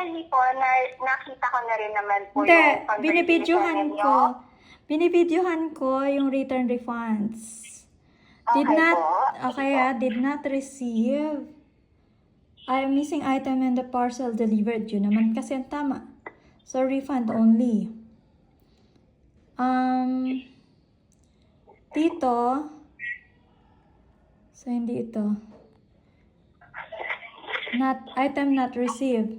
Actually po, nakita ko na rin naman po Hindi, yung conversation ninyo. binibidyohan ko yung return refunds. Did Okay not, po. did not receive. Missing item and the parcel delivered. Yun naman kasi ang tama. So, refund only. Dito, so hindi ito. Item not received.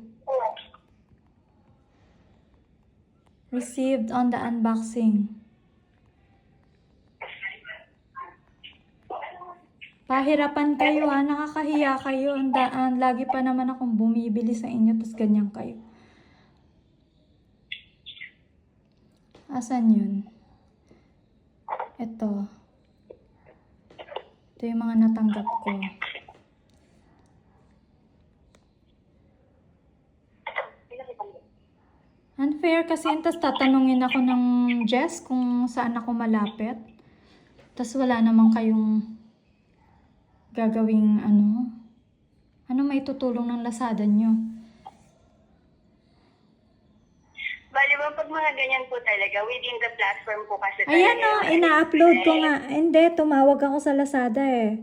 Received on the unboxing. Pahirapan kayo ha, nakakahiya kayo. Lagi pa naman akong bumibili sa inyo, tapos ganyan kayo. Asan yun? Ito. Ito yung mga natanggap ko. Unfair kasi, tapos tatanungin ako ng Jess kung saan ako malapit. Tapos wala naman kayong gagawing ano may tutulong ng Lazada nyo? Bali ba pag mga ganyan po talaga, within the platform po kasi Ayan talaga. ina-upload ko nga. Hindi, tumawag ako sa Lazada eh.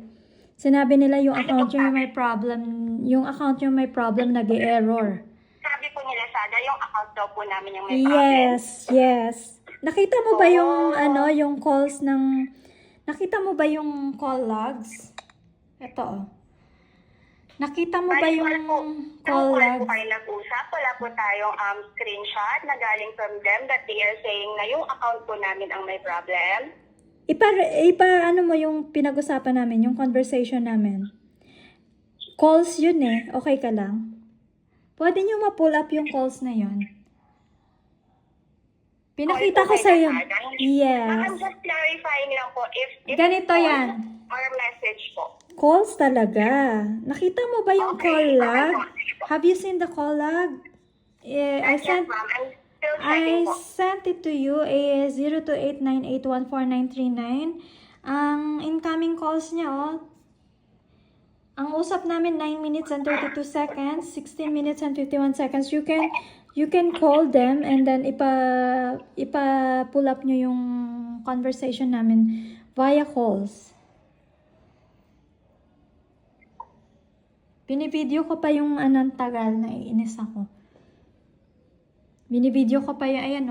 Sinabi nila yung account nyo may problem. Yung account nyo may problem, nag-error. Sabi po ni Lazada, yung account daw po namin yung may problem. Yes. Nakita mo ba yung yung calls ng nakita mo ba yung call logs? Ito. Nakita mo ba yung call Wala po logs? kayo nag-usap, wala po tayong screenshot na galing from them that they are saying na yung account po namin ang may problem. Ano mo yung pinag-usapan namin, yung conversation namin. Calls yun eh. Okay ka lang? Pwede nyo ma-pull up yung calls na yun. Pinakita ko sa iyo. Yes. I'm just clarifying lang po if Ganito yan. or message po. Calls talaga. Nakita mo ba yung call log? Have you seen the call log? I Yes, ma'am. I'm still I checking po. sent it to you, 0289814939. Ang incoming calls niya, ang usap namin 9 minutes and 32 seconds, 16 minutes and 51 seconds. You can call them and then pull up nyo yung conversation namin via calls. Binibideo ko pa yung anong tagal, naiinis ako. Binibideo ko pa yung, ayan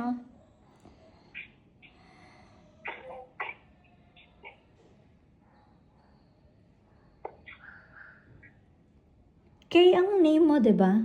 Kay ang name mo, 'di ba?